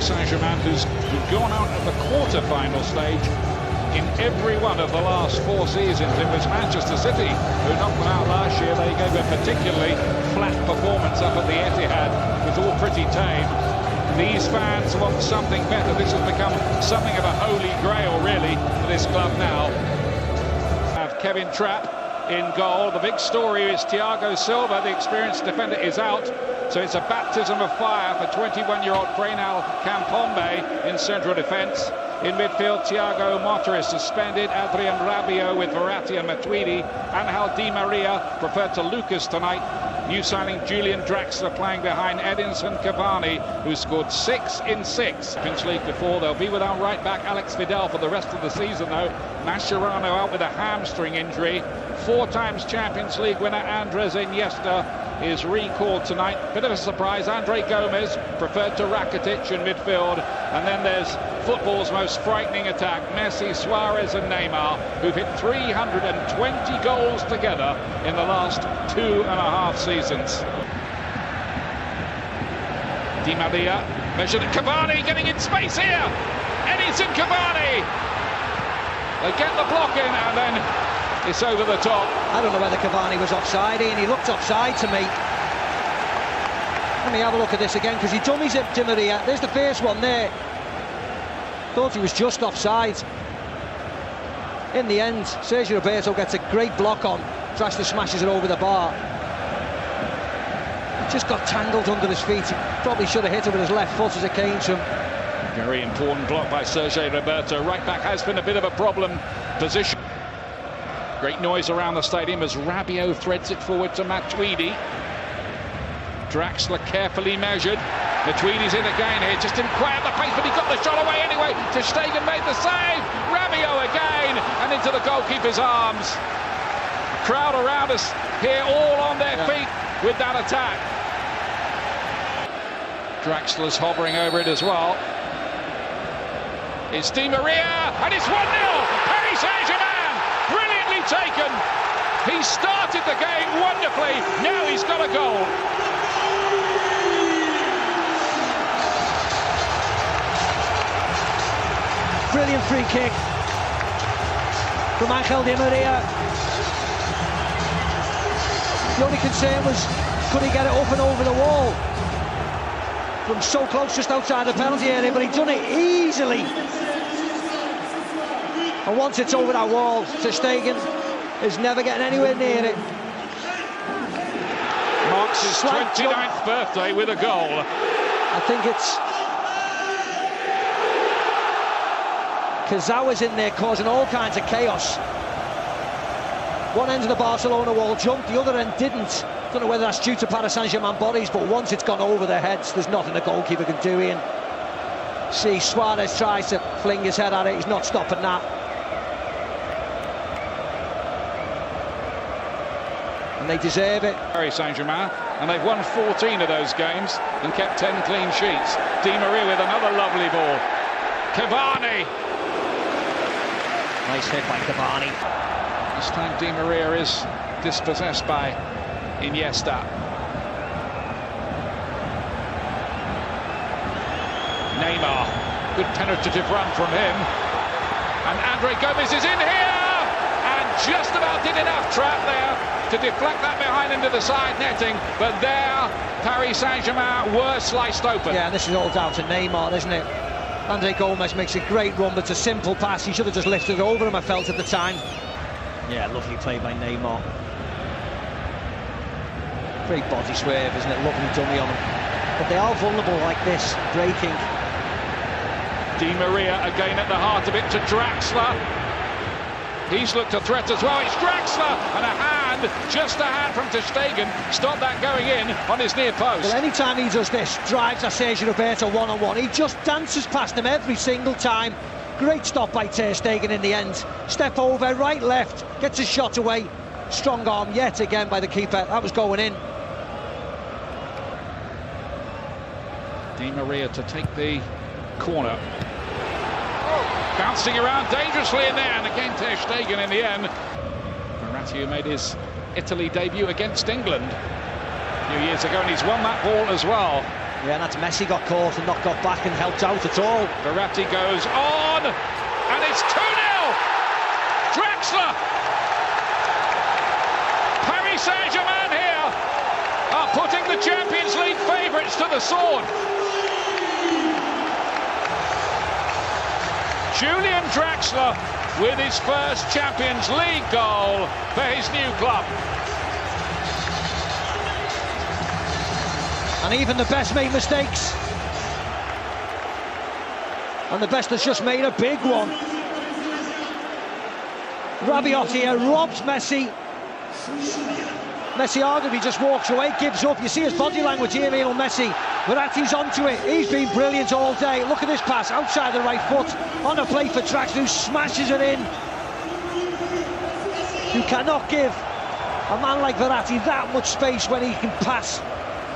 Paris Saint-Germain, who's gone out at the quarter-final stage in every one of the last 4 seasons. It was Manchester City who knocked them out last year. They gave a particularly flat performance up at the Etihad. It was all pretty tame. These fans want something better. This has become something of a holy grail, really, for this club now. Have Kevin Trapp in goal. The big story is Thiago Silva, the experienced defender, is out. So it's a baptism of fire for 21-year-old Freynal Campombe in central defence. In midfield, Thiago Motta is suspended. Adrien Rabiot with Verratti and Matuidi. Angel Di Maria preferred to Lucas tonight. New signing Julian Draxler playing behind Edinson Cavani, who scored 6 in 6. Champions League before. They'll be without right back Alex Vidal for the rest of the season, though. Mascherano out with a hamstring injury. 4 times Champions League winner Andres Iniesta is recalled tonight. Bit of a surprise. Andre Gomez preferred to Rakitic in midfield. And then there's football's most frightening attack, Messi, Suarez and Neymar, who've hit 320 goals together in the last 2.5 seasons. Di Maria measured at Cavani, getting in space here. Edinson Cavani. They get the block in and then it's over the top. I don't know whether Cavani was offside, and he looked offside to me. Let me have a look at this again, because he dummies it, Di Maria. There's the first one there. Thought he was just offside. In the end, Sergio Roberto gets a great block on. Draxler smashes it over the bar. He just got tangled under his feet. He probably should have hit it with his left foot as it came to him. Very important block by Sergio Roberto. Right back has been a bit of a problem position. Great noise around the stadium as Rabiot threads it forward to Matuidi. Draxler carefully measured. Matuidi's in again here, just didn't quite have the pace, but he got the shot away anyway. Ter Stegen made the save. Rabiot again, and into the goalkeeper's arms. Crowd around us here, all on their feet with that attack. Draxler's hovering over it as well. It's Di Maria, and it's 1-0. Paris Saint-Germain, brilliantly taken. He started the game wonderfully. Now he's got a goal. Brilliant free kick from Angel Di Maria. The only concern was, could he get it up and over the wall from so close, just outside the penalty area, but he'd done it easily. And once it's over that wall, Ter Stegen is never getting anywhere near it. Marks his 29th birthday with a goal. I think it's Kazawa's in there causing all kinds of chaos. One end of the Barcelona wall jumped, the other end didn't. Don't know whether that's due to Paris Saint-Germain bodies, but once it's gone over their heads, there's nothing the goalkeeper can do, Ian. See, Suarez tries to fling his head at it, he's not stopping that. And they deserve it. Paris Saint-Germain, and they've won 14 of those games and kept 10 clean sheets. Di Maria with another lovely ball. Cavani. Nice hit by Cavani. This time Di Maria is dispossessed by Iniesta. Neymar, good penetrative run from him. And Andre Gomez is in here! And just about did enough Trapp there to deflect that behind into the side netting. But there, Paris Saint-Germain were sliced open. Yeah, and this is all down to Neymar, isn't it? Andre Gomez makes a great run, but it's a simple pass. He should have just lifted it over him, I felt at the time. Yeah, lovely play by Neymar. Great body swerve, isn't it? Lovely dummy on him. But they are vulnerable like this, breaking. Di Maria again at the heart of it to Draxler. He's looked a threat as well. It's Draxler, and a hand, just a hand from Ter Stegen, stopped that going in on his near post. Well, anytime he does this, drives a Sergio Roberto one-on-one, he just dances past him every single time. Great stop by Ter Stegen in the end. Step over, right, left, gets his shot away. Strong arm yet again by the keeper. That was going in. Di Maria to take the corner. Bouncing around dangerously in there, and again Ter Stegen in the end. Verratti, who made his Italy debut against England a few years ago, and he's won that ball as well. Yeah, and that's Messi got caught and not got back and helped out at all. Verratti goes on, and it's 2-0. Draxler. Paris Saint-Germain here are putting the Champions League favourites to the sword. Julian Draxler with his first Champions League goal for his new club. And even the best make mistakes. And the best has just made a big one. Rabiot here robs Messi. Messi arguably just walks away, gives up. You see his body language here, Lionel Messi. Verratti's onto it. He's been brilliant all day. Look at this pass outside the right foot on a play for Draxler, who smashes it in. You cannot give a man like Verratti that much space when he can pass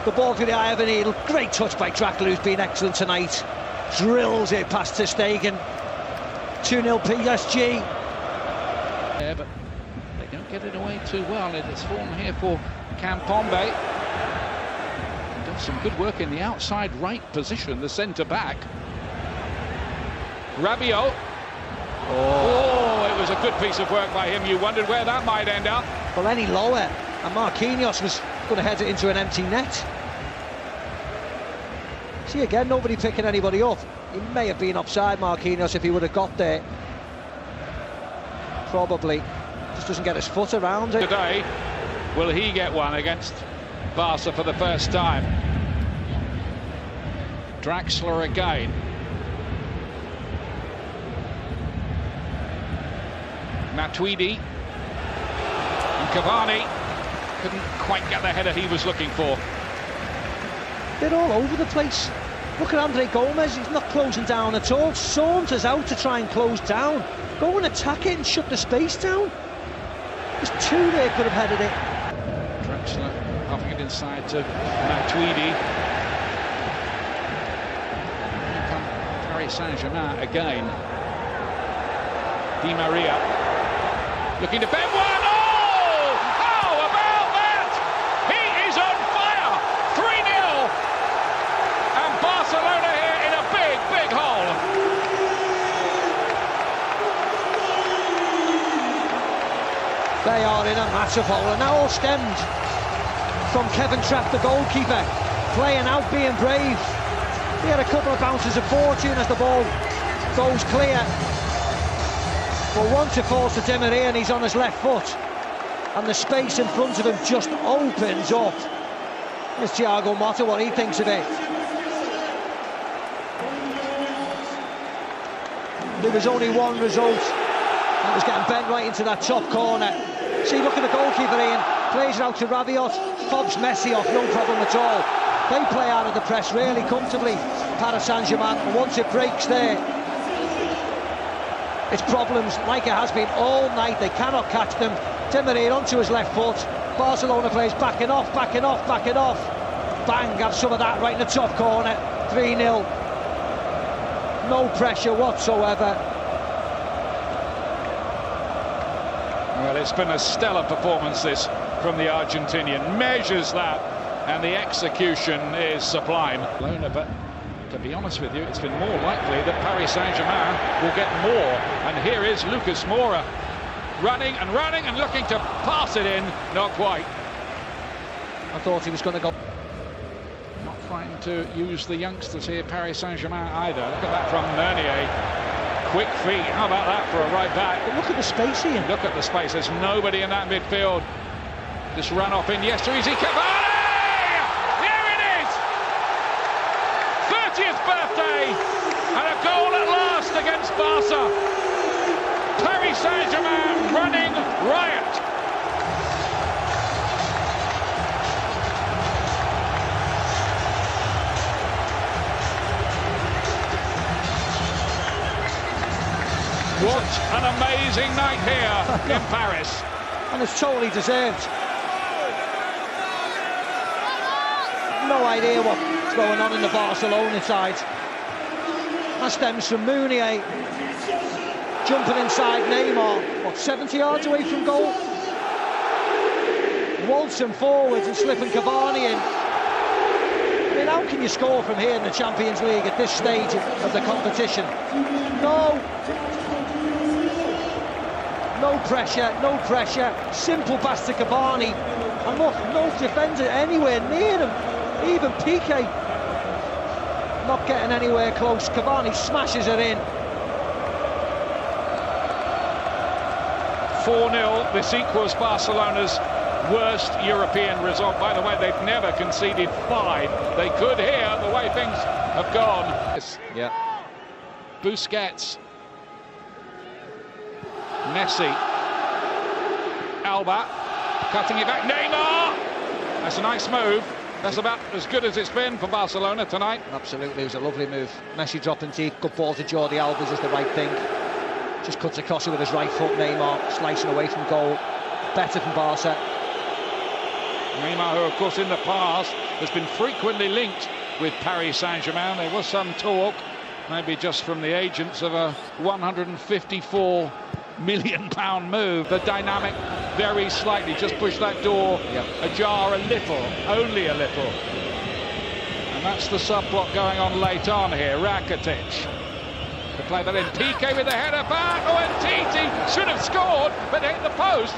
the ball to the eye of a needle. Great touch by Draxler, who's been excellent tonight. Drills it past Ter Stegen. 2-0 PSG. Yeah, but they don't get it away too well. It's form here for Campombe. Does some good work in the outside right position, the centre-back. Rabiot. Oh, it was a good piece of work by him. You wondered where that might end up. Well, any lower, and Marquinhos was going to head it into an empty net. See, again, nobody picking anybody up. He may have been offside, Marquinhos, if he would have got there. Probably. Just doesn't get his foot around it. Today, will he get one against Barca for the first time? Draxler again. Matuidi. And Cavani couldn't quite get the header he was looking for. They're all over the place. Look at Andre Gomez, he's not closing down at all. Saunters out to try and close down. Go and attack it and shut the space down. There's two there could have headed it. Draxler popping it inside to Matuidi. Here come Paris Saint-Germain again. Di Maria looking to bend one. Oh! How about that? He is on fire. 3-0. And Barcelona here in a big, big hole. They are in a massive hole, and now all stemmed from Kevin Trapp, the goalkeeper, playing out, being brave. He had a couple of bounces of fortune as the ball goes clear. But once it falls to Di Maria and he's on his left foot, and the space in front of him just opens up. There's Thiago Motta, what he thinks of it. There was only one result. It was getting bent right into that top corner. See, look at the goalkeeper, Ian. Plays it out to Rabiot. Fobs Messi off, no problem at all. They play out of the press really comfortably, Paris Saint-Germain. And once it breaks there, it's problems like it has been all night. They cannot catch them. Di Maria onto his left foot. Barcelona plays backing off, backing off, backing off. Bang, have some of that right in the top corner. 3-0. No pressure whatsoever. Well, it's been a stellar performance, this, from the Argentinian. Measures that, and the execution is sublime. But to be honest with you, it's been more likely that Paris Saint-Germain will get more. And here is Lucas Moura, running and looking to pass it in. Not quite. I thought he was going to go. Not trying to use the youngsters here, Paris Saint-Germain either. Look at that from Meunier. Quick feet, how about that for a right back? But look at the space here. Look at the space, there's nobody in that midfield. This run off in Easy Cavani! Here it is! 30th birthday, and a goal at last against Barca. Paris Saint-Germain running riot. What an amazing night here in Paris. And it's totally deserved. No idea what's going on in the Barcelona side. That stems from Meunier jumping inside Neymar, what, 70 yards away from goal? Waltzing forwards and slipping Cavani in. I mean, how can you score from here in the Champions League at this stage of the competition? No pressure, simple pass to Cavani, and look, no defender anywhere near him, even Piqué not getting anywhere close. Cavani smashes it in. 4-0, this equals Barcelona's worst European result. By the way, they've never conceded 5. They could here, the way things have gone. Yeah. Busquets, Messi, Alba, cutting it back, Neymar! That's a nice move. That's about as good as it's been for Barcelona tonight. Absolutely, it was a lovely move. Messi dropping deep, good ball to Jordi Alba is the right thing. Just cuts across it with his right foot. Neymar slicing away from goal. Better from Barca. Neymar, who of course in the past has been frequently linked with Paris Saint-Germain. There was some talk, maybe just from the agents, of a £154 million move. The dynamic very slightly just pushed that door ajar a little, only a little. And that's the subplot going on late on here. Rakitic to play that in. Piqué with the header back. Oh, and Titi should have scored, but hit the post.